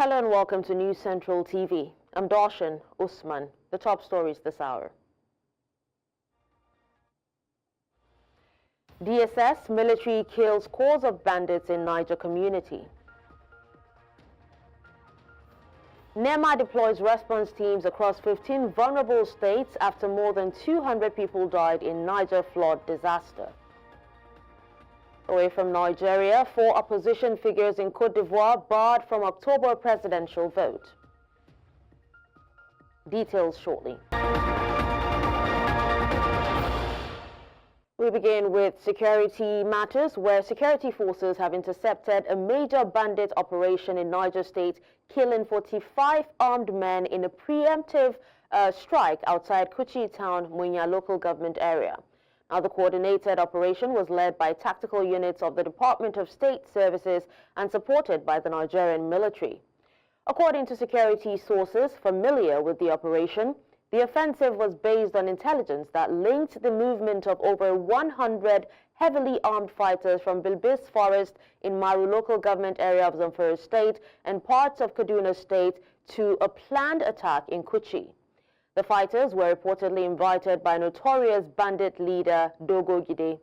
Hello and welcome to News Central TV. I'm Darshan Usman. The top stories this hour. DSS military kills scores of bandits in Niger community. NEMA deploys response teams across 15 vulnerable states after more than 200 people died in Niger flood disaster. Away from Nigeria, 4 opposition figures in Côte d'Ivoire barred from October presidential vote. Details shortly. We begin with security matters, where security forces have intercepted a major bandit operation in Niger State, killing 45 armed men in a preemptive strike outside Kuchi town, Munya Local Government Area. Now, the coordinated operation was led by tactical units of the Department of State Services and supported by the Nigerian military. According to security sources familiar with the operation, the offensive was based on intelligence that linked the movement of over 100 heavily armed fighters from Bilbis forest in Munya Local Government Area of Zamfara State and parts of Kaduna State to a planned attack in Kuchi. The fighters were reportedly invited by notorious bandit leader Dogo Gide.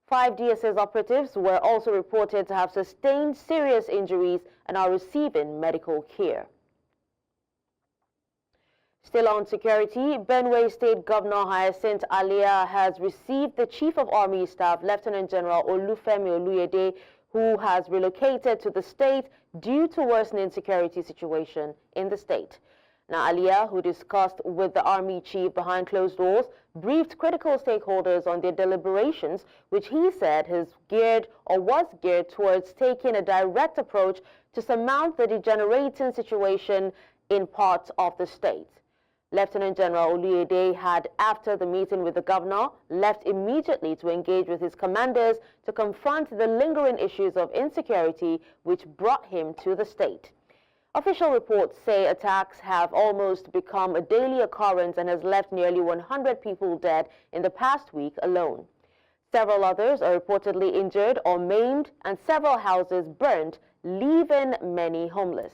5 DSS operatives were also reported to have sustained serious injuries and are receiving medical care. Still on security, Benue State Governor Hyacinth Alia has received the Chief of Army Staff, Lieutenant General Olufemi Oluyede, who has relocated to the state due to worsening security situation in the state. Now, Alia, who discussed with the Army Chief behind closed doors, briefed critical stakeholders on their deliberations, which he said was geared towards taking a direct approach to surmount the degenerating situation in parts of the state. Lieutenant General Oluyede had, after the meeting with the governor, left immediately to engage with his commanders to confront the lingering issues of insecurity which brought him to the state. Official reports say attacks have almost become a daily occurrence and has left nearly 100 people dead in the past week alone. Several others are reportedly injured or maimed, and several houses burned, leaving many homeless.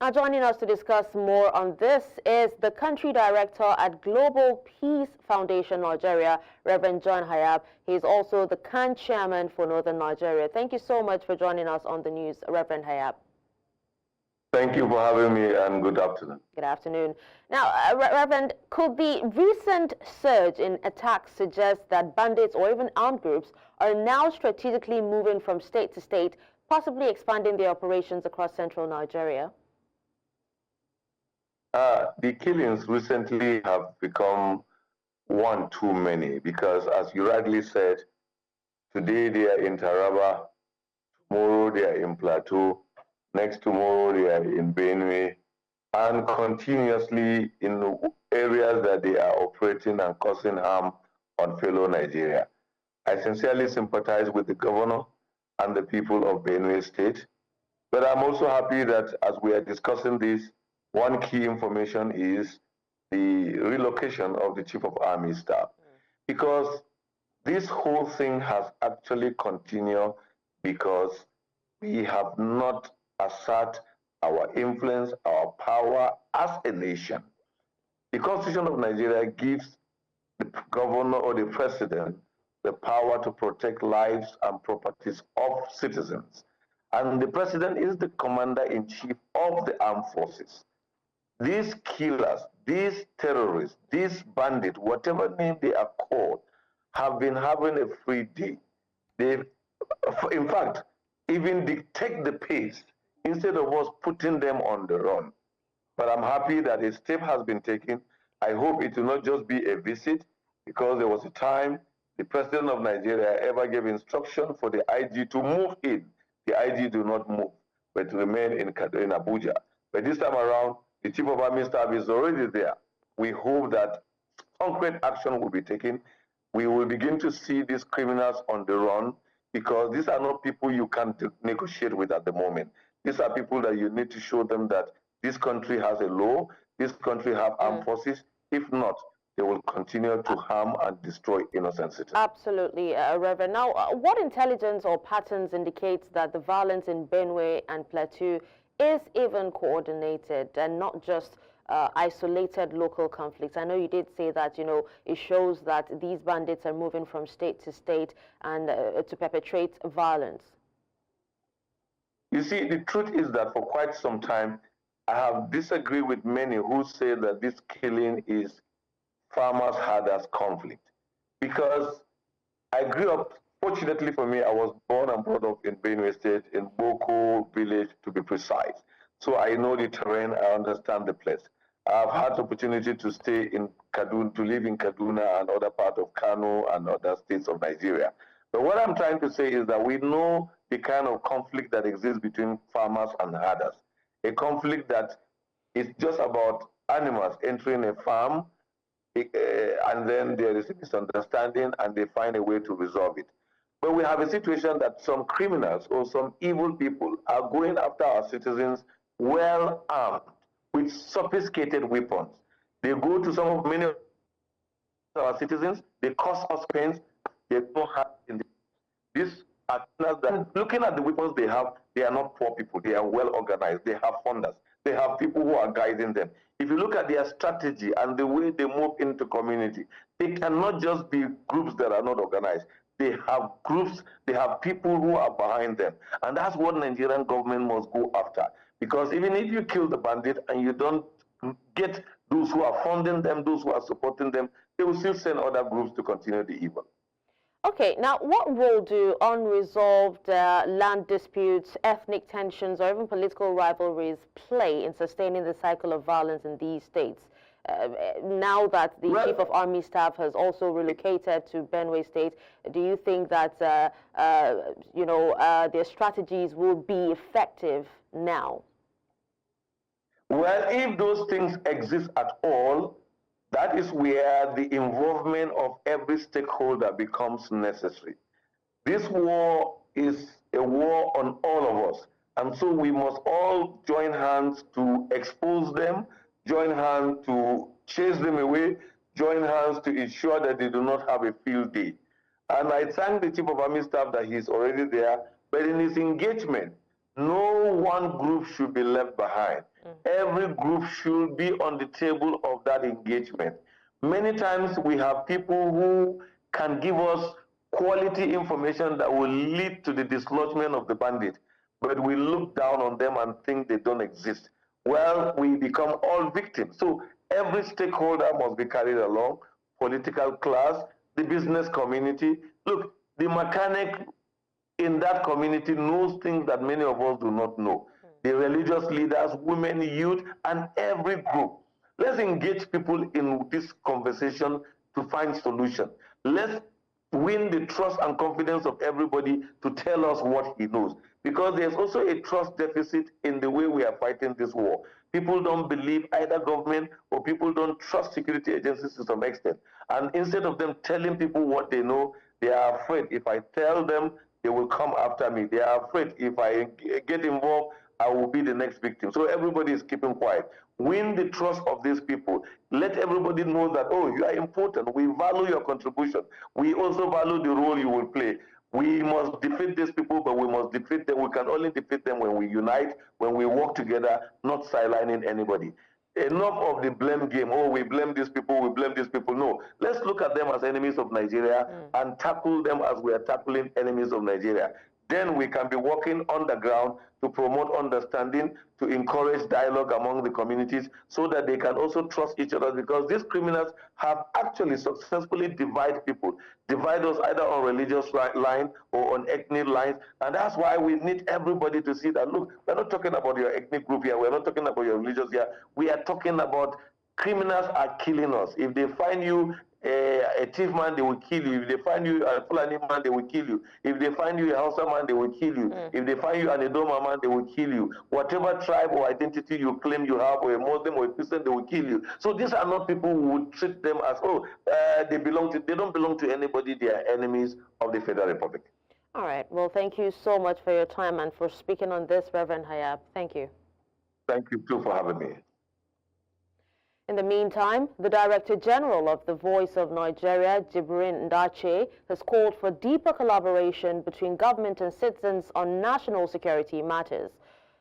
Now, joining us to discuss more on this is the country director at Global Peace Foundation Nigeria, Reverend John Hayab. He is also the CAN chairman for Northern Nigeria. Thank you so much for joining us on the news, Reverend Hayab. Thank you for having me, and good afternoon. Good afternoon. Now, Reverend, could the recent surge in attacks suggest that bandits or even armed groups are now strategically moving from state to state, possibly expanding their operations across central Nigeria? The killings recently have become one too many because, as you rightly said, today they are in Taraba, tomorrow they are in Plateau, next tomorrow they are in Benue, and continuously in the areas that they are operating and causing harm on fellow Nigeria. I sincerely sympathize with the governor and the people of Benue State, but I'm also happy that as we are discussing this, one key information is the relocation of the Chief of Army Staff, because this whole thing has actually continued because we have not asserted our influence, our power as a nation. The Constitution of Nigeria gives the governor or the president the power to protect lives and properties of citizens. And the president is the commander-in-chief of the armed forces. These killers, these terrorists, these bandits, whatever name they are called, have been having a free day. They, in fact, even dictate the pace instead of us putting them on the run. But I'm happy that a step has been taken. I hope it will not just be a visit, because there was a time the president of Nigeria ever gave instruction for the IG to move in. The IG do not move, but remain in Abuja. But this time around, the Chief of Army Staff is already there. We hope that concrete action will be taken. We will begin to see these criminals on the run, because these are not people you can negotiate with at the moment. These are people that you need to show them that this country has a law, this country has armed forces. If not, they will continue to harm and destroy innocent citizens. Absolutely, Reverend. Now, what intelligence or patterns indicates that the violence in Benue and Plateau is even coordinated and not just isolated local conflicts? I know you did say that, you know, it shows that these bandits are moving from state to state and to perpetrate violence. You see, the truth is that for quite some time, I have disagreed with many who say that this killing is farmers' herders conflict. Because I grew up, fortunately for me, I was born and brought up in Benue State, in Boko village to be precise. So I know the terrain, I understand the place. I've had the opportunity to stay in Kaduna, to live in Kaduna and other parts of Kano and other states of Nigeria. But what I'm trying to say is that we know the kind of conflict that exists between farmers and herders. A conflict that is just about animals entering a farm, and then there is a misunderstanding and they find a way to resolve it. But we have a situation that some criminals or some evil people are going after our citizens well armed with sophisticated weapons. They go to many of our citizens, they cause us pains, they don't have in the, these are that looking at the weapons they have, they are not poor people, they are well organized, they have funders, they have people who are guiding them. If you look at their strategy and the way they move into community, they cannot just be groups that are not organized. They have groups, they have people who are behind them. And that's what Nigerian government must go after. Because even if you kill the bandit and you don't get those who are funding them, those who are supporting them, they will still send other groups to continue the evil. Okay, now what role do unresolved land disputes, ethnic tensions, or even political rivalries play in sustaining the cycle of violence in these states? Now that the Chief of Army Staff has also relocated to Benue State, do you think that their strategies will be effective now? Well, if those things exist at all, that is where the involvement of every stakeholder becomes necessary. This war is a war on all of us. And so we must all join hands to expose them, join hands to chase them away, join hands to ensure that they do not have a field day. And I thank the Chief of Army Staff that he's already there, but in his engagement, no one group should be left behind. Every group should be on the table of that engagement. Many times we have people who can give us quality information that will lead to the dislodgement of the bandit, but we look down on them and think they don't exist. Well, we become all victims. So every stakeholder must be carried along, political class, the business community. Look, the mechanic in that community knows things that many of us do not know. The religious leaders, women, youth, and every group. Let's engage people in this conversation to find solution. Let's win the trust and confidence of everybody to tell us what he knows. Because there's also a trust deficit in the way we are fighting this war. People don't believe either government or people don't trust security agencies to some extent. And instead of them telling people what they know, they are afraid. If I tell them, they will come after me. They are afraid if I get involved, I will be the next victim. So everybody is keeping quiet. Win the trust of these people. Let everybody know that, oh, you are important. We value your contribution. We also value the role you will play. We must defeat these people, but we must defeat them. We can only defeat them when we unite, when we work together, not sidelining anybody. Enough of the blame game. Oh, we blame these people, we blame these people. No, let's look at them as enemies of Nigeria and tackle them as we are tackling enemies of Nigeria. Then we can be working on the ground to promote understanding, to encourage dialogue among the communities so that they can also trust each other, because these criminals have actually successfully divided people, divide us either on religious line or on ethnic lines. And that's why we need everybody to see that, look, we're not talking about your ethnic group here, we're not talking about your religious here, we are talking about criminals are killing us. If they find you a thief man, they will kill you. If they find you a Fulani man, they will kill you. If they find you a Hausa man, they will kill you. If they find you an Edoma man, they will kill you. Whatever tribe or identity you claim you have, or a Muslim or a Christian, they will kill you. So these are not people who would treat them as, they don't belong to anybody. They are enemies of the Federal Republic. All right. Well, thank you so much for your time and for speaking on this, Reverend Hayab. Thank you. Thank you too for having me. In the meantime, the Director General of the Voice of Nigeria, Jibrin Ndache, has called for deeper collaboration between government and citizens on national security matters.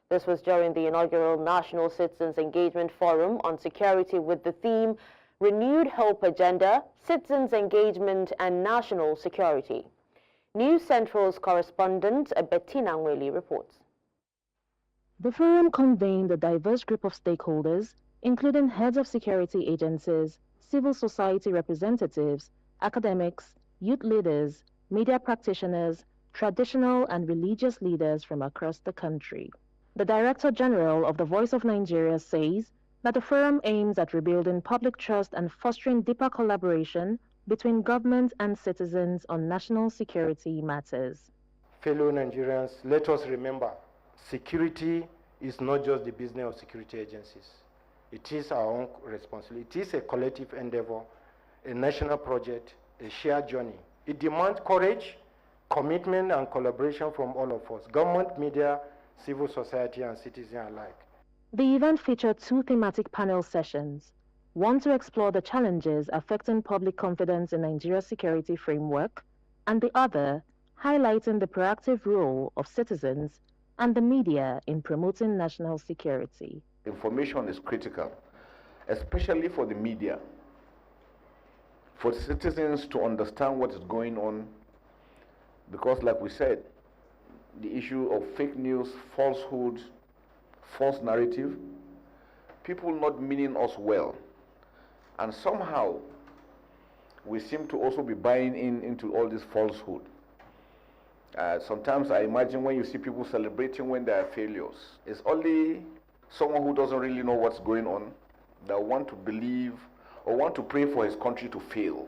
This was during the inaugural National Citizens Engagement Forum on Security with the theme Renewed Hope Agenda, Citizens Engagement and National Security. News Central's correspondent Bettina Nweli reports. The forum convened a diverse group of stakeholders, including heads of security agencies, civil society representatives, academics, youth leaders, media practitioners, traditional and religious leaders from across the country. The Director General of the Voice of Nigeria says that the forum aims at rebuilding public trust and fostering deeper collaboration between government and citizens on national security matters. Fellow Nigerians, let us remember, security is not just the business of security agencies. It is our own responsibility. It is a collective endeavor, a national project, a shared journey. It demands courage, commitment, and collaboration from all of us, government, media, civil society, and citizens alike. The event featured two thematic panel sessions, one to explore the challenges affecting public confidence in Nigeria's security framework, and the other highlighting the proactive role of citizens and the media in promoting national security. Information is critical, especially for the media, for citizens to understand what is going on, because like we said, the issue of fake news, falsehoods, false narrative, people not meaning us well, and somehow we seem to also be buying into all this falsehood. Sometimes I imagine when you see people celebrating when there are failures, it's only someone who doesn't really know what's going on that want to believe or want to pray for his country to fail,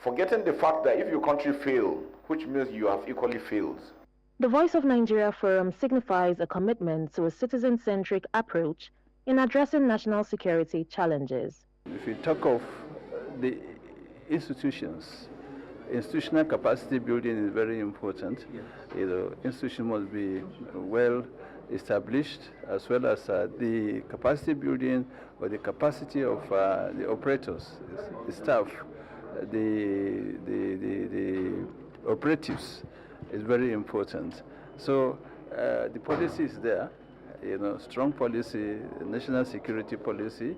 forgetting the fact that if your country fails, which means you have equally failed. The Voice of Nigeria Forum signifies a commitment to a citizen-centric approach in addressing national security challenges. If you talk of the institutions, institutional capacity building is very important. Institution must be well established, as well as the capacity building or the capacity of the operators, the staff, the operatives is very important. So the policy is there, strong policy, national security policy,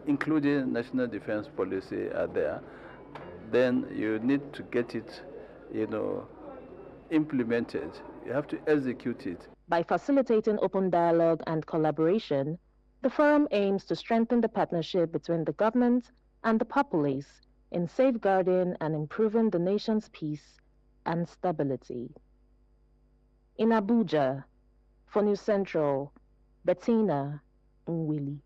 including national defense policy are there. Then you need to get it, implemented. You have to execute it. By facilitating open dialogue and collaboration, the forum aims to strengthen the partnership between the government and the populace in safeguarding and improving the nation's peace and stability. In Abuja, for News Central, Bettina Nweli.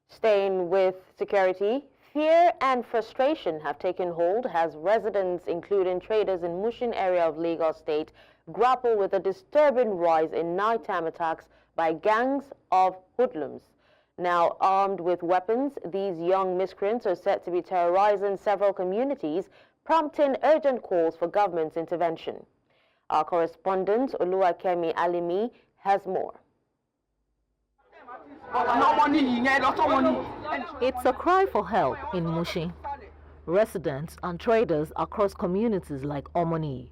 Staying with security, fear and frustration have taken hold as residents, including traders in Mushin area of Lagos State, grapple with a disturbing rise in nighttime attacks by gangs of hoodlums. Now armed with weapons, these young miscreants are said to be terrorizing several communities, prompting urgent calls for government intervention. Our correspondent, Oluwakemi Alimi, has more. It's a cry for help in Mushin. Residents and traders across communities like Omoni,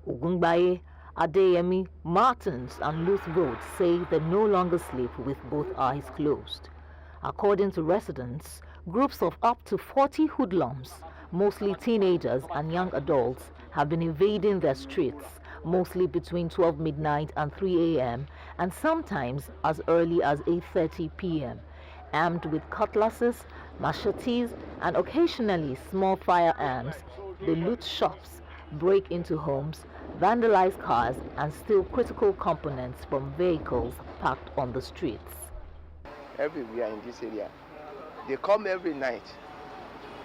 Ogungbaye, Adeyemi, Martins and Luth Road say they no longer sleep with both eyes closed. According to residents, groups of up to 40 hoodlums, mostly teenagers and young adults, have been invading their streets, mostly between 12 midnight and 3 a.m. and sometimes as early as 8:30 p.m. Armed with cutlasses, machetes and occasionally small firearms, they loot shops, break into homes, vandalize cars and steal critical components from vehicles parked on the streets. Everywhere in this area, they come every night.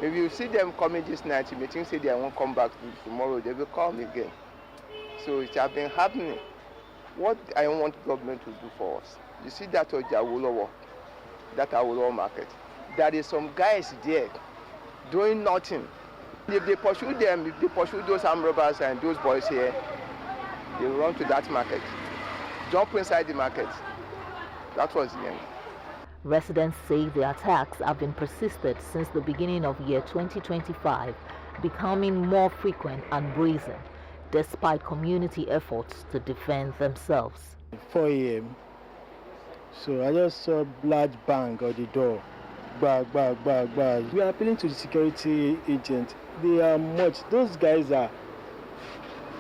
If you see them coming this night, you may think say they won't come back tomorrow, they will come again. So it has been happening. What I want government to do for us, you see that Ojawolowo, that Awolowo market, there is some guys there doing nothing. If they pursue them, if they pursue those armed robbers and those boys here, they run to that market, jump inside the market. That was the end. Residents say the attacks have been persisted since the beginning of year 2025, becoming more frequent and brazen, despite community efforts to defend themselves. 4 a.m. So I just saw a large bang on the door. Bang, bang, bang, bang. We are appealing to the security agent. They are those guys are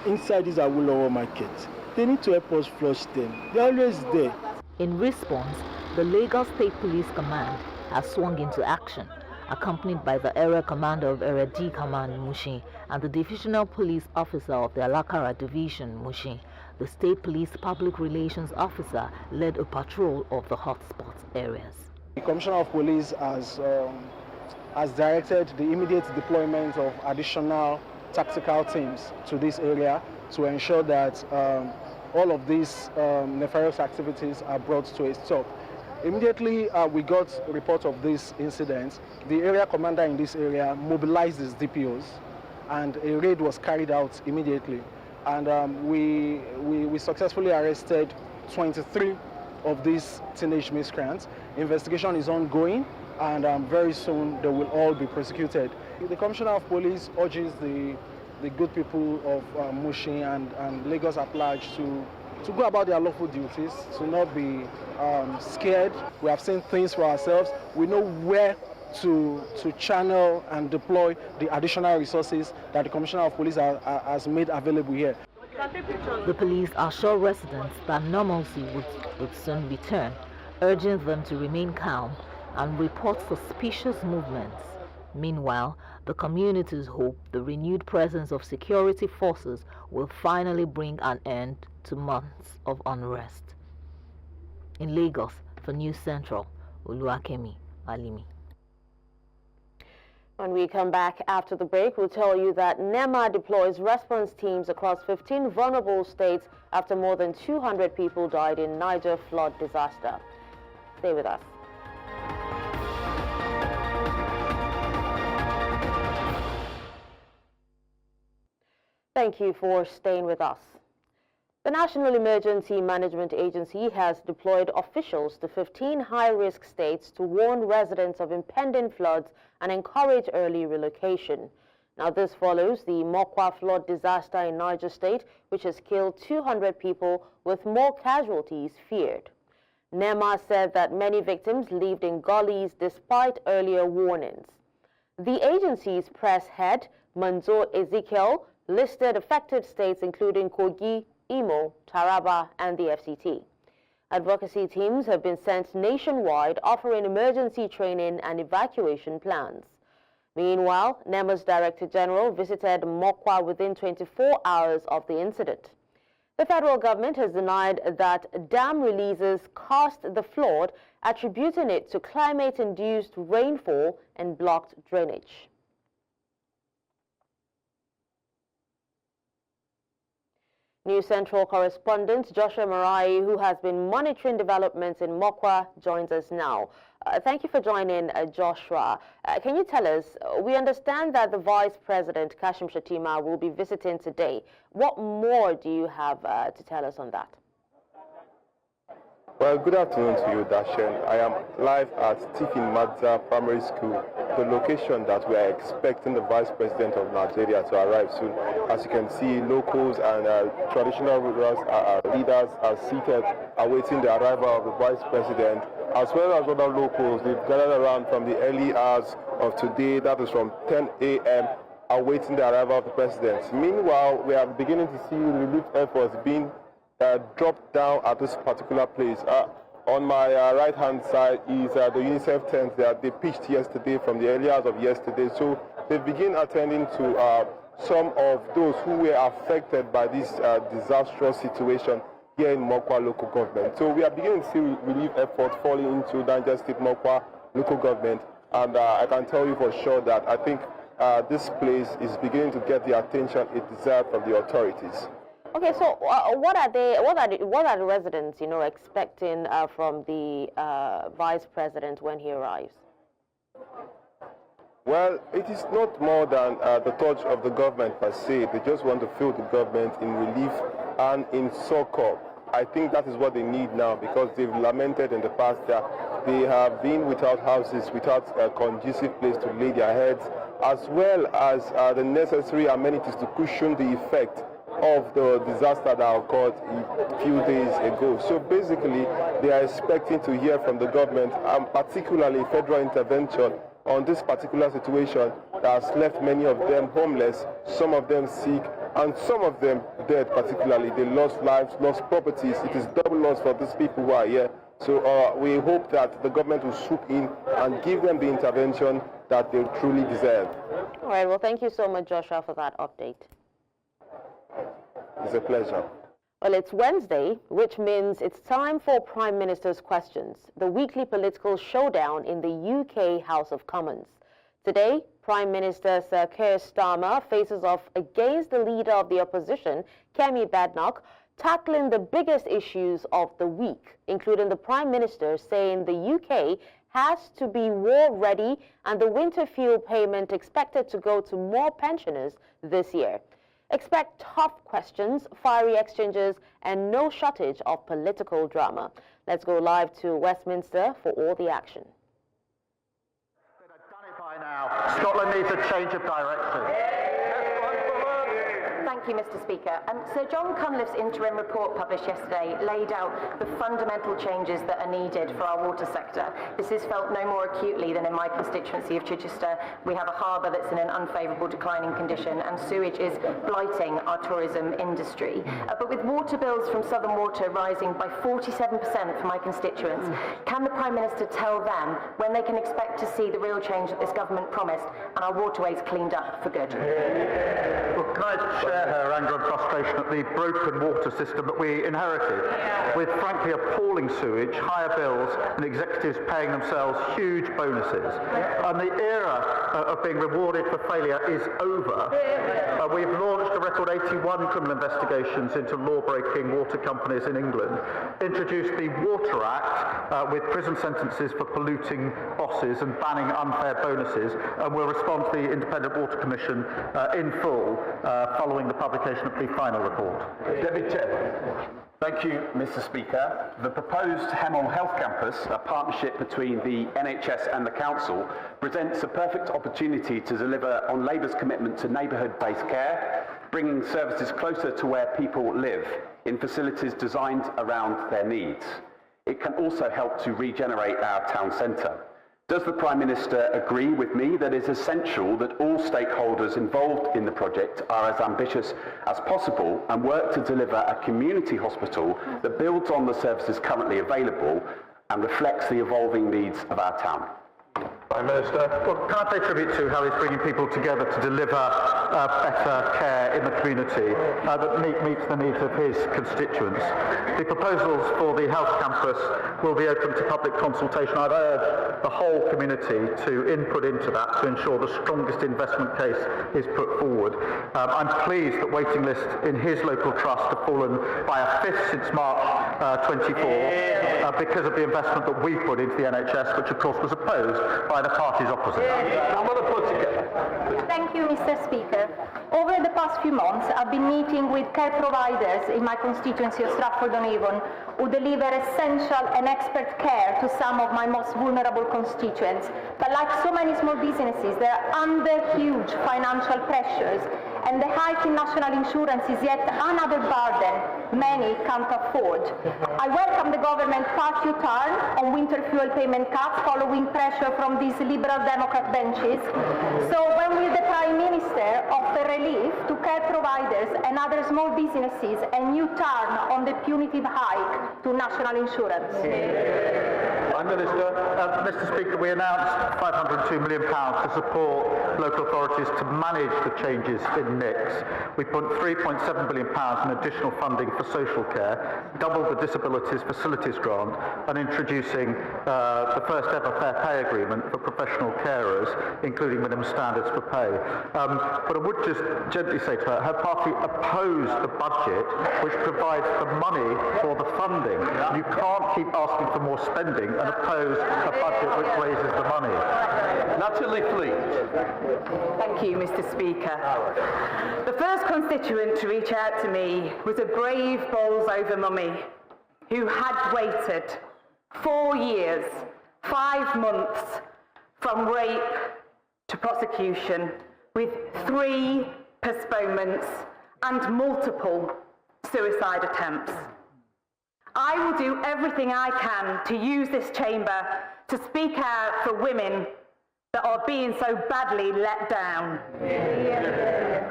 inside this Awolowo market. They need to help us flush them. They're always there. In response, the Lagos State Police Command has swung into action, accompanied by the Area Commander of Area D Command, Mushin, and the Divisional Police Officer of the Alakara Division, Mushin. The State Police Public Relations Officer led a patrol of the hotspot areas. The Commissioner of Police has directed the immediate deployment of additional tactical teams to this area to ensure that all of these nefarious activities are brought to a stop. Immediately we got a report of this incident. The area commander in this area mobilized his DPOs and a raid was carried out immediately. And we successfully arrested 23 of these teenage miscreants. Investigation is ongoing and very soon they will all be prosecuted. The Commissioner of Police urges the good people of Mushin and Lagos at large to go about their lawful duties, to not be scared. We have seen things for ourselves. We know where to channel and deploy the additional resources that the Commissioner of Police has made available here. The police assure residents that normalcy would soon return, urging them to remain calm and report suspicious movements. Meanwhile, the communities hope the renewed presence of security forces will finally bring an end to months of unrest. In Lagos, for News Central, Oluwakemi Alimi. When we come back after the break, we'll tell you that NEMA deploys response teams across 15 vulnerable states after more than 200 people died in Niger flood disaster. Stay with us. Thank you for staying with us. The National Emergency Management Agency has deployed officials to 15 high-risk states to warn residents of impending floods and encourage early relocation. Now, this follows the Mokwa flood disaster in Niger State, which has killed 200 people, with more casualties feared. NEMA said that many victims lived in gullies despite earlier warnings. The agency's press head, Manzo Ezekiel, listed affected states including Kogi, Imo, Taraba, and the FCT. Advocacy teams have been sent nationwide offering emergency training and evacuation plans. Meanwhile, NEMA's Director General visited Mokwa within 24 hours of the incident. The federal government has denied that dam releases caused the flood, attributing it to climate-induced rainfall and blocked drainage. News Central correspondent Joshua Marai, who has been monitoring developments in Mokwa, joins us now. Thank you for joining, Joshua. Can you tell us, we understand that the Vice President, Kashim Shettima, will be visiting today. What more do you have to tell us on that? Well, good afternoon to you, Dashen. I am live at Stephen Madza Primary School, the location that we are expecting the Vice President of Nigeria to arrive soon. As you can see, locals and traditional rulers, leaders are seated awaiting the arrival of the Vice President, as well as other locals. They've gathered around from the early hours of today, that is from 10 a.m., awaiting the arrival of the President. Meanwhile, we are beginning to see relief efforts being dropped down at this particular place. On my right-hand side is the UNICEF tent that they pitched yesterday from the early hours of yesterday. So they begin attending to some of those who were affected by this disastrous situation here in Mokwa Local Government. So we are beginning to see relief efforts falling into Niger State Mokwa Local Government. And I can tell you for sure that I think this place is beginning to get the attention it deserves from the authorities. Okay, so what are the residents, expecting from the Vice President when he arrives? Well, it is not more than the touch of the government per se. They just want to feel the government in relief and in succor. I think that is what they need now, because they've lamented in the past that they have been without houses, without a conducive place to lay their heads, as well as the necessary amenities to cushion the effect of the disaster that occurred a few days ago. So basically, they are expecting to hear from the government, and particularly federal intervention on this particular situation that has left many of them homeless, some of them sick, and some of them dead particularly. They lost lives, lost properties. It is double loss for these people who are here. So we hope that the government will swoop in and give them the intervention that they truly deserve. All right, well, thank you so much, Joshua, for that update. It's a pleasure. Well, it's Wednesday, which means it's time for Prime Minister's Questions, the weekly political showdown in the UK House of Commons. Today, Prime Minister Sir Keir Starmer faces off against the leader of the opposition, Kemi Badenoch, tackling the biggest issues of the week, including the Prime Minister saying the UK has to be war-ready and the winter fuel payment expected to go to more pensioners this year. Expect tough questions, fiery exchanges, and no shortage of political drama. Let's go live to Westminster for all the action. They've done it by now. Scotland needs a change of direction. Thank you, Mr. Speaker. Sir John Cunliffe's interim report published yesterday laid out the fundamental changes that are needed for our water sector. This is felt no more acutely than in my constituency of Chichester. We have a harbour that's in an unfavourable declining condition, and sewage is blighting our tourism industry. But with water bills from Southern Water rising by 47% for my constituents, can the Prime Minister tell them when they can expect to see the real change that this government promised and our waterways cleaned up for good? Well, can I share her anger and frustration at the broken water system that we inherited, with frankly appalling sewage, higher bills, and executives paying themselves huge bonuses. And the era of being rewarded for failure is over. We've launched a record 81 criminal investigations into law-breaking water companies in England, introduced the Water Act with prison sentences for polluting bosses and banning unfair bonuses, and we'll respond to the Independent Water Commission in full following the publication of the final report. Deputy Chair. Thank you, Mr. Speaker. The proposed Hemel Health Campus, a partnership between the NHS and the Council, presents a perfect opportunity to deliver on Labour's commitment to neighbourhood-based care, bringing services closer to where people live, in facilities designed around their needs. It can also help to regenerate our town centre. Does the Prime Minister agree with me that it is essential that all stakeholders involved in the project are as ambitious as possible and work to deliver a community hospital that builds on the services currently available and reflects the evolving needs of our town? Prime Minister. Well, can I pay tribute to how he's bringing people together to deliver better care in the community that meets the needs of his constituents. The proposals for the health campus will be open to public consultation. I've urged the whole community to input into that to ensure the strongest investment case is put forward. I'm pleased that waiting lists in his local trust have fallen by a fifth since March 24 because of the investment that we put into the NHS, which of course was opposed by the parties opposite. Thank you, Mr. Speaker. Over the past few months, I've been meeting with care providers in my constituency of Stratford-on-Avon who deliver essential and expert care to some of my most vulnerable constituents. But like so many small businesses, they're under huge financial pressures, and the hike in national insurance is yet another burden many can't afford. I welcome the government part U-turn on winter fuel payment cuts following pressure from these Liberal Democrat benches. So when will the Prime Minister offer relief to care providers and other small businesses and U-turn on the punitive hike to national insurance? Prime Minister. Mr. Speaker, we announced £502 million to support local authorities to manage the changes in NICs. We put £3.7 billion in additional funding for social care, doubled the Disabilities Facilities Grant, and introducing the first ever fair pay agreement for professional carers, including minimum standards for pay. But I would just gently say to her, her party opposed the budget which provides the money for the funding. You can't keep asking for more spending and oppose a budget which raises the money. Natalie Fleet. Thank you, Mr. Speaker. The first constituent to reach out to me was a brave bowls-over mummy who had waited 4 years, 5 months from rape to prosecution, with 3 postponements and multiple suicide attempts. I will do everything I can to use this chamber to speak out for women that are being so badly let down.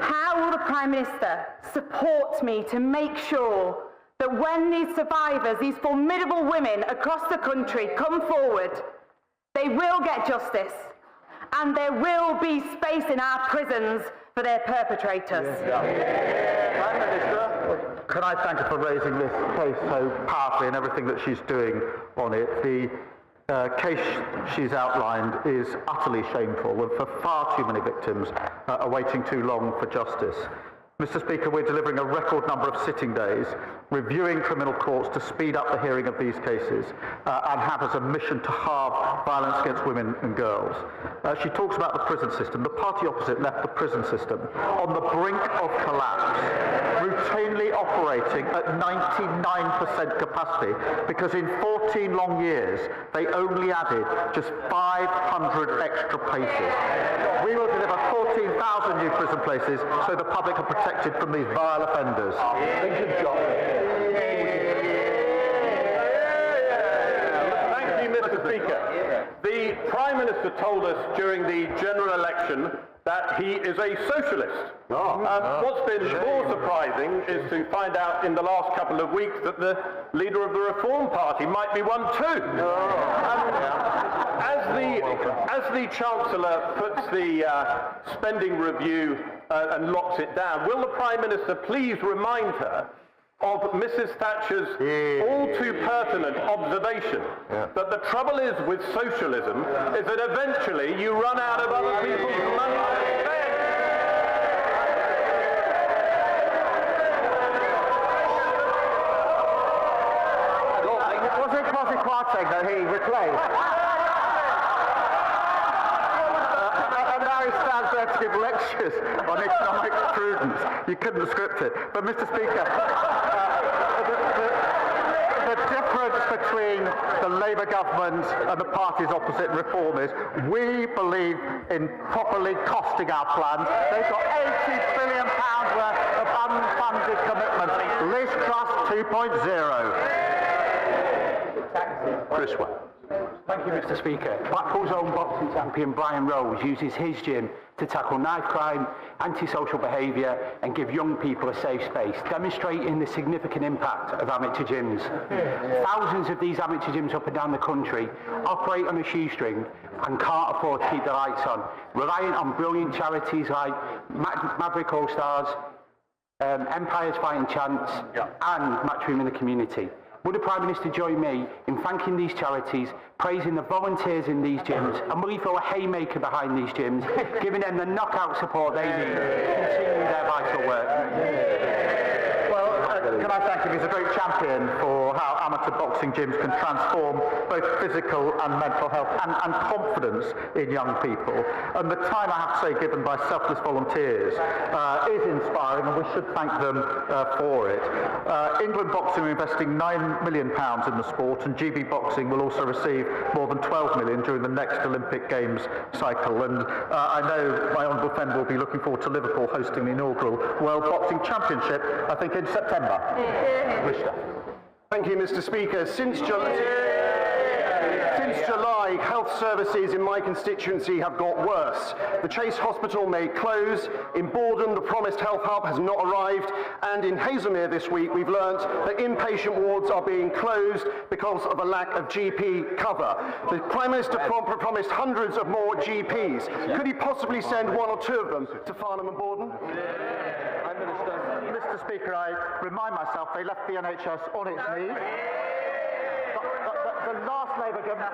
How will the Prime Minister support me to make sure that when these survivors, these formidable women across the country come forward, they will get justice and there will be space in our prisons for their perpetrators? Prime Minister, can I thank her for raising this case so powerfully and everything that she's doing on it. The case she's outlined is utterly shameful and for far too many victims are waiting too long for justice. Mr. Speaker, we're delivering a record number of sitting days, reviewing criminal courts to speed up the hearing of these cases and have as a mission to halve violence against women and girls. She talks about the prison system. The party opposite left the prison system on the brink of collapse, routinely operating at 99% capacity because in 14 long years they only added just 500 extra places. We will deliver 14,000 new prison places so the public are protected from these vile offenders. Thank you, Mr. Speaker. The Prime Minister told us during the general election that he is a socialist. What's been more surprising is to find out in the last couple of weeks that the leader of the Reform Party might be one too. As the Chancellor puts the spending review and locks it down, will the Prime Minister please remind her of Mrs. Thatcher's all too pertinent observation that the trouble is with socialism is that eventually you run out of other people's money to spend. Was it Kwasi Kwarteng that he replaced? And now he stands there to give lectures on economic prudence. You couldn't script it. But Mr. Speaker, the difference between the Labour government and the parties opposite reform is we believe in properly costing our plans. They've got £80 billion worth of unfunded commitments. Liz Truss 2.0. Chris. Thank you, Mr. Speaker. Blackpool's own boxing champion Brian Rose uses his gym to tackle knife crime, antisocial behaviour and give young people a safe space, demonstrating the significant impact of amateur gyms. Thousands of these amateur gyms up and down the country operate on a shoestring and can't afford to keep the lights on, relying on brilliant charities like Maverick All Stars, Empire's Fighting Chance and Matchroom in the Community. Would the Prime Minister join me in thanking these charities, praising the volunteers in these gyms, and will he throw a haymaker behind these gyms, giving them the knockout support they need to continue their vital work? Well, can I thank him? He's a great champion for how amateur boxing gyms can transform both physical and mental health and confidence in young people. And the time, I have to say, given by selfless volunteers is inspiring, and we should thank them for it. England Boxing are investing £9 million in the sport, and GB Boxing will also receive more than £12 million during the next Olympic Games cycle. And I know my honourable friend will be looking forward to Liverpool hosting the inaugural World Boxing Championship, I think in September. Thank you, Mr. Speaker. Since July, health services in my constituency have got worse. The Chase Hospital may close, in Borden the promised health hub has not arrived, and in Hazelmere this week we've learnt that inpatient wards are being closed because of a lack of GP cover. The Prime Minister promised hundreds of more GPs. Could he possibly send 1 or 2 of them to Farnham and Borden? Mr. Speaker, I remind myself they left the NHS on its knees. The last Labour government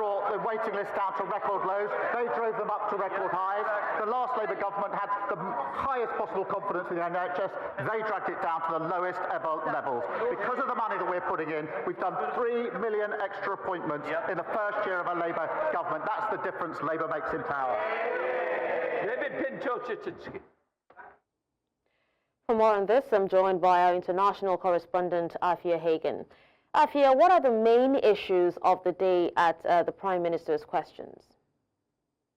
brought the waiting list down to record lows. They drove them up to record highs. The last Labour government had the highest possible confidence in the NHS. They dragged it down to the lowest ever levels. Because of the money that we're putting in, we've done 3 million extra appointments in the first year of a Labour government. That's the difference Labour makes in power. For more on this, I'm joined by our international correspondent, Afia Hagen. Afia, what are the main issues of the day at the Prime Minister's questions?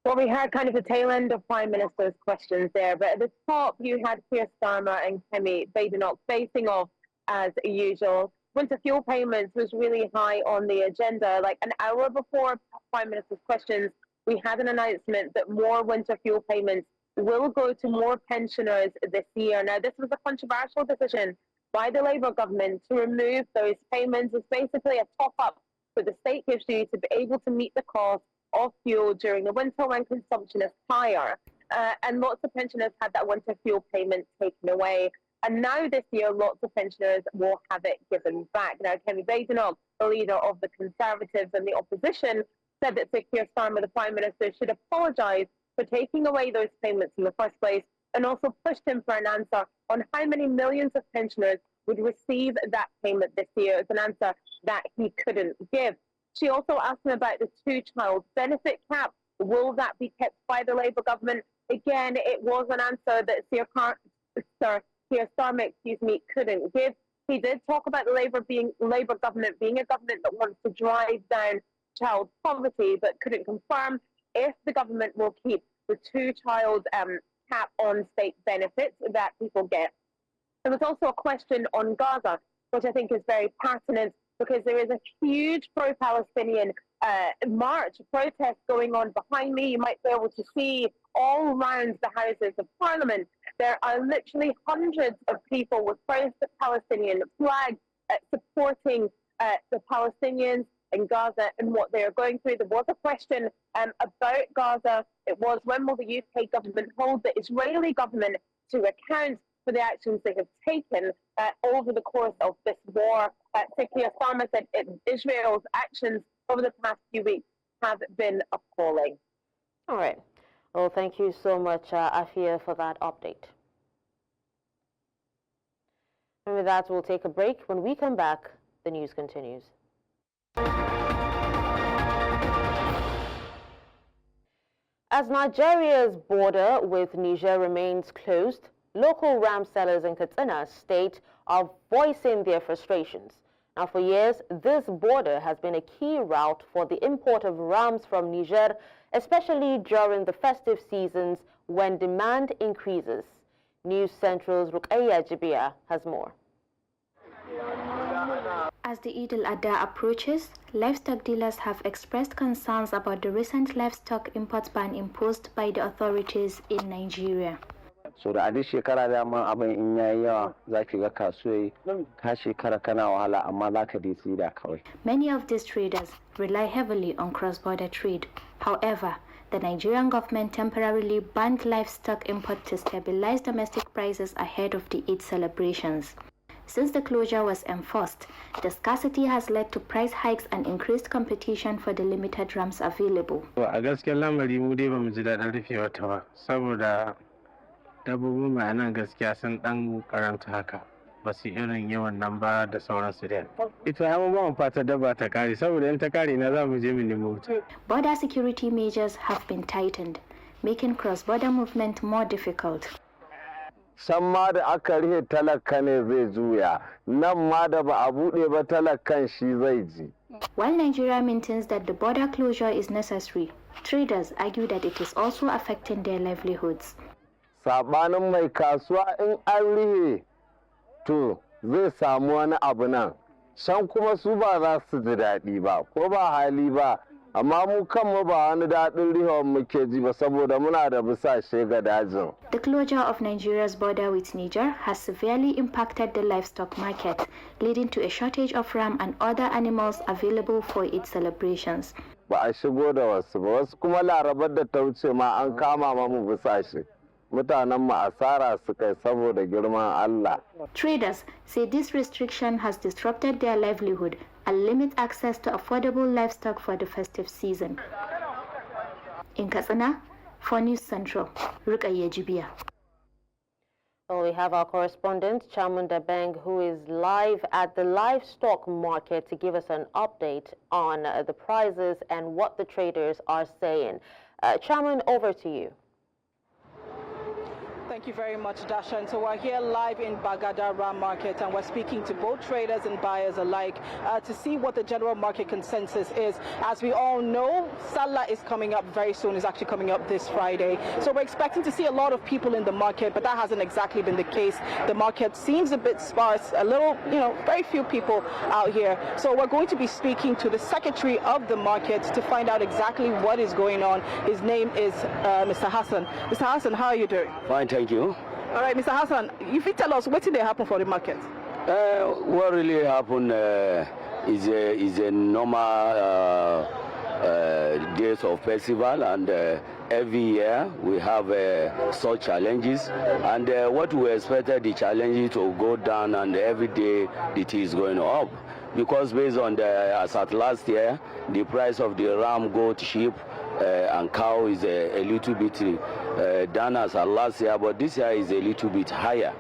Well, we had kind of the tail end of Prime Minister's questions there, but at the top you had Keir Starmer and Kemi Badenoch facing off as usual. Winter fuel payments was really high on the agenda. Like an hour before Prime Minister's questions, we had an announcement that more winter fuel payments will go to more pensioners this year. Now, this was a controversial decision by the Labour government to remove those payments. It's basically a top-up that the state gives you to be able to meet the cost of fuel during the winter when consumption is higher. And lots of pensioners had that winter fuel payment taken away. And now this year, lots of pensioners will have it given back. Now, Kemi Badenoch, the leader of the Conservatives and the opposition, said that Keir Starmer, the Prime Minister, should apologise for taking away those payments in the first place, and also pushed him for an answer on how many millions of pensioners would receive that payment this year. It's an answer that he couldn't give. She also asked him about the two-child benefit cap. Will that be kept by the Labour government? Again, it was an answer that Keir Starmer, couldn't give. He did talk about the Labour government being a government that wants to drive down child poverty, but couldn't confirm if the government will keep the two-child cap on state benefits that people get. There was also a question on Gaza, which I think is very pertinent, because there is a huge pro-Palestinian protest going on behind me. You might be able to see all around the Houses of Parliament. There are literally hundreds of people with Palestinian flags supporting the Palestinians in Gaza and what they are going through. There was a question about Gaza. It was, when will the UK government hold the Israeli government to account for the actions they have taken over the course of this war? Keir Starmer said Israel's actions over the past few weeks have been appalling. All right. Well, thank you so much, Afia, for that update. And with that, we'll take a break. When we come back, the news continues. As Nigeria's border with Niger remains closed, local ram sellers in Kaduna State are voicing their frustrations. Now, for years, this border has been a key route for the import of rams from Niger, especially during the festive seasons when demand increases. News Central's Rukaya Jibia has more. As the Eid al-Adha approaches, livestock dealers have expressed concerns about the recent livestock import ban imposed by the authorities in Nigeria. So da duk shekara da ma abin in yayi yawa zaki ga kasuwai ka shekara kana wahala amma zaka dai tsira kawai. Many of these traders rely heavily on cross-border trade. However, the Nigerian government temporarily banned livestock import to stabilize domestic prices ahead of the Eid celebrations. Since the closure was enforced, the scarcity has led to price hikes and increased competition for the limited rams available. A gaskiyar lamari mu dai bamu ji daɗin rufewar ta ba, saboda dabbobin mu a nan gaskiya sun ɗan karanta haka, ba su irin yawan nan ba da sauransu da. Ita ya ba mu fata dabba ta kare, saboda in ta kare na za mu je mu nemo wuta. Border security measures have been tightened, making cross-border movement more difficult. San ma da aka rihe talaka ne zai juya, nan ma da ba a buɗe ba talakan shi zai ji. While Nigeria maintains that the border closure is necessary, traders argue that it is also affecting their livelihoods. Sabanin mai kasuwa in an rihe to zai samu wani abu nan, shan kuma su ba za su ji daɗi ba, ko ba hali ba, amma mu kanmu ba wani daɗin rihon muke ji ba saboda muna da busashe ga dajin. The closure of Nigeria's border with Niger has severely impacted the livestock market, leading to a shortage of ram and other animals available for its celebrations. Ba a shigo da wasu ba, wasu kuma larabar da ta wuce ma an kama mamu busashe. Mutanen mu asara su kai saboda girman Allah. Traders say this restriction has disrupted their livelihood and limit access to affordable livestock for the festive season. In Katsina, for News Central, Rukaya Jibia. Well, we have our correspondent, Chairman Dabeng, who is live at the livestock market to give us an update on the prices and what the traders are saying. Chairman, over to you. Thank you very much, Dashan. So we're here live in Bagada Ram Market, and we're speaking to both traders and buyers alike to see what the general market consensus is. As we all know, Salah is coming up very soon. It's actually coming up this Friday. So we're expecting to see a lot of people in the market, but that hasn't exactly been the case. The market seems a bit sparse, a little, very few people out here. So we're going to be speaking to the secretary of the market to find out exactly what is going on. His name is Mr. Hassan. Mr. Hassan, how are you doing? Fine, thank you. All right, Mr. Hassan, if you tell us what did happen for the market? What really happened is a normal days of festival, and every year we have such challenges, and what we expected the challenges to go down, and every day it is going up, because based on as at last year, the price of the ram, goat, sheep and cow is a little bit down as at last year, but this year is a little bit higher.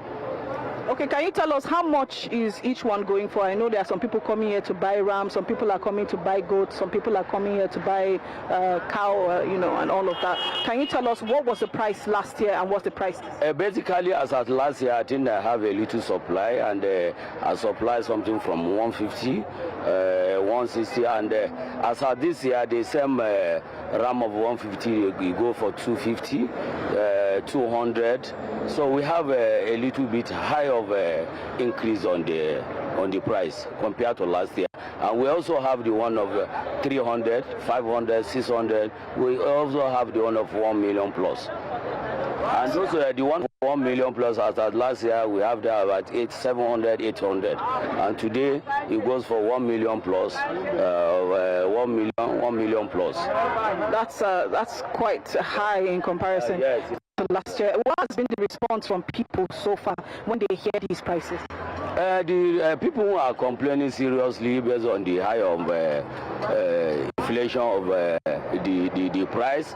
Okay, can you tell us how much is each one going for? I know there are some people coming here to buy ram, some people are coming to buy goats, some people are coming here to buy cow, and all of that. Can you tell us what was the price last year and what's the price? Basically, as at last year, I think I have a little supply, and I supply something from 150, 160, and as at this year, the same ram of 150, we go for 250, 200. So we have a little bit high of increase on the price compared to last year. And we also have the one of 300, 500, 600. We also have the one of 1 million plus. And also the one for 1 million plus, as at last year, we have there about 700, 800. And today it goes for 1 million plus, 1 million plus. That's quite high in comparison. Yes. Last year. What has been the response from people so far when they hear these prices? The people who are complaining seriously based on the high of inflation of the price.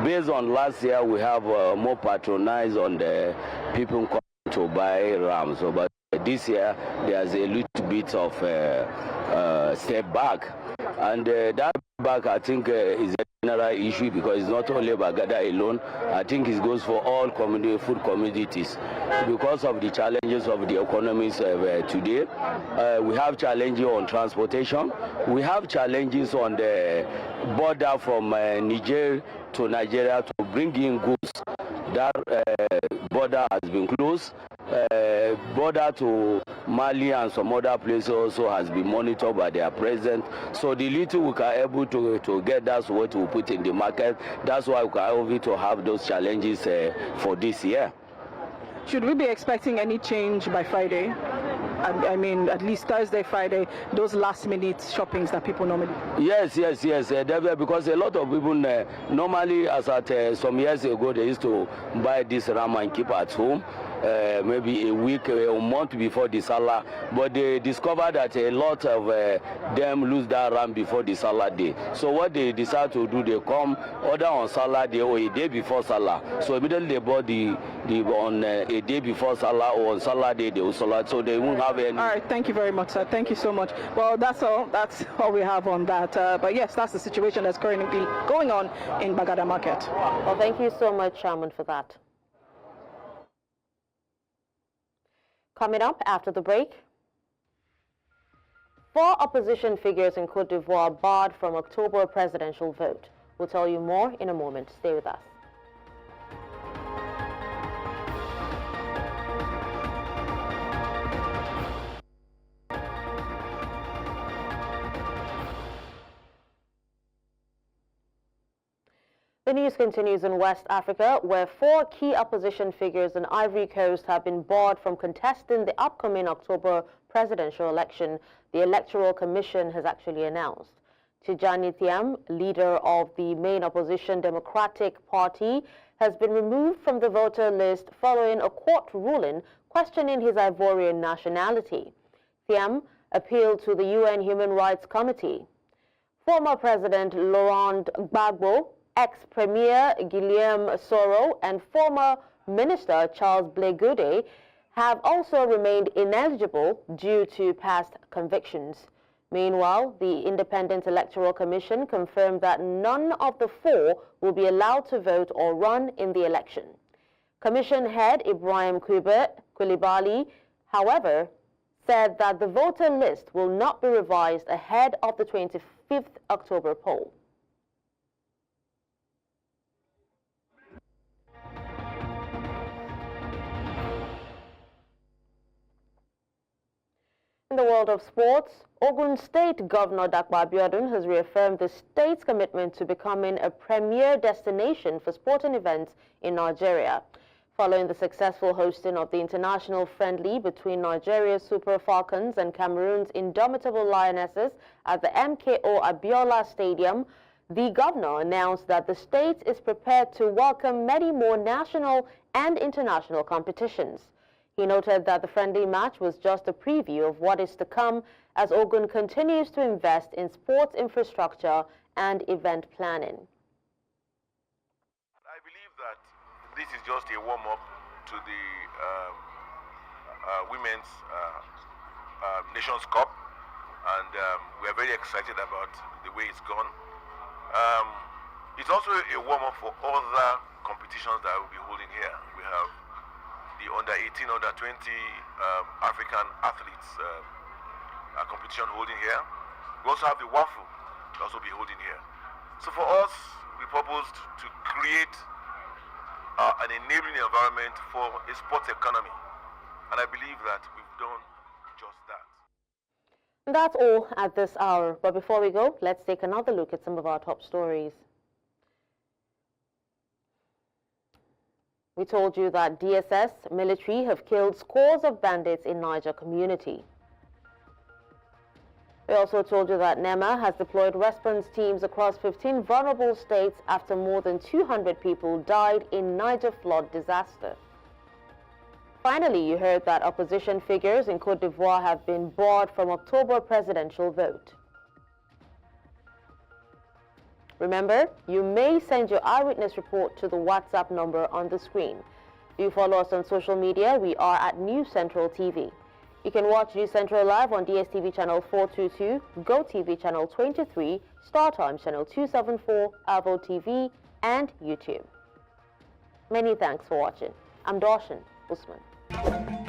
Based on last year, we have more patronized on the people coming to buy rams. So, but this year there's a little bit of step back, and that back I think is a general issue, because it's not only Bagada alone. I think it goes for all food commodities because of the challenges of the economies today. We have challenges on transportation. We have challenges on the border from Niger to Nigeria to bring in goods. That border has been closed. Border to Mali and some other places also has been monitored by their president. So the little we are able to get, that's what we put in the market. That's why we are able to have those challenges for this year. Should we be expecting any change by Friday? I mean, at least Thursday, Friday, those last-minute shoppings that people normally do? Yes, because a lot of people normally, as at some years ago, they used to buy this ram and keep at home. Maybe a week, a month before the Salah, but they discovered that a lot of them lose that ram before the Salah day. So what they decide to do, they come order on Salah day or a day before Salah. So immediately they bought on a day before Salah or on Salah day they will Salah, so they won't have any. All right, thank you very much, sir. Thank you so much. Well, that's all we have on that. But yes, that's the situation that's currently going on in Bagada Market. Well, thank you so much, Chairman, for that. Coming up after the break, 4 opposition figures in Cote d'Ivoire barred from October presidential vote. We'll tell you more in a moment. Stay with us. The news continues in West Africa, where 4 key opposition figures in Ivory Coast have been barred from contesting the upcoming October presidential election, the Electoral Commission has actually announced. Tijani Thiam, leader of the main opposition Democratic Party, has been removed from the voter list following a court ruling questioning his Ivorian nationality. Thiam appealed to the UN Human Rights Committee. Former President Laurent Gbagbo, ex-Premier Guillaume Soro, and former Minister Charles Blegude have also remained ineligible due to past convictions. Meanwhile, the Independent Electoral Commission confirmed that none of the 4 will be allowed to vote or run in the election. Commission head Ibrahim Coulibaly, however, said that the voter list will not be revised ahead of the 25th October poll. In the world of sports, Ogun State Governor Dakwa Abiodun has reaffirmed the state's commitment to becoming a premier destination for sporting events in Nigeria. Following the successful hosting of the international friendly between Nigeria's Super Falcons and Cameroon's Indomitable Lionesses at the MKO Abiola Stadium, the governor announced that the state is prepared to welcome many more national and international competitions. He noted that the friendly match was just a preview of what is to come as Ogun continues to invest in sports infrastructure and event planning. I believe that this is just a warm-up to the Women's Nations Cup, and we are very excited about the way it's gone. It's also a warm-up for other competitions that we'll be holding here. We have the under-18, under-20 African athletes competition holding here. We also have the WAFU will also be holding here. So for us, we proposed to create an enabling environment for a sports economy, and I believe that we've done just that. That's all at this hour, but before we go, let's take another look at some of our top stories. We told you that DSS military have killed scores of bandits in Niger community. We also told you that NEMA has deployed response teams across 15 vulnerable states after more than 200 people died in Niger flood disaster. Finally, you heard that opposition figures in Côte d'Ivoire have been barred from October presidential vote. Remember, you may send your eyewitness report to the WhatsApp number on the screen. Do follow us on social media. We are at News Central TV. You can watch News Central live on DSTV channel 422, GoTV channel 23, StarTimes channel 274, Avo TV, and YouTube. Many thanks for watching. I'm Darshan Usman.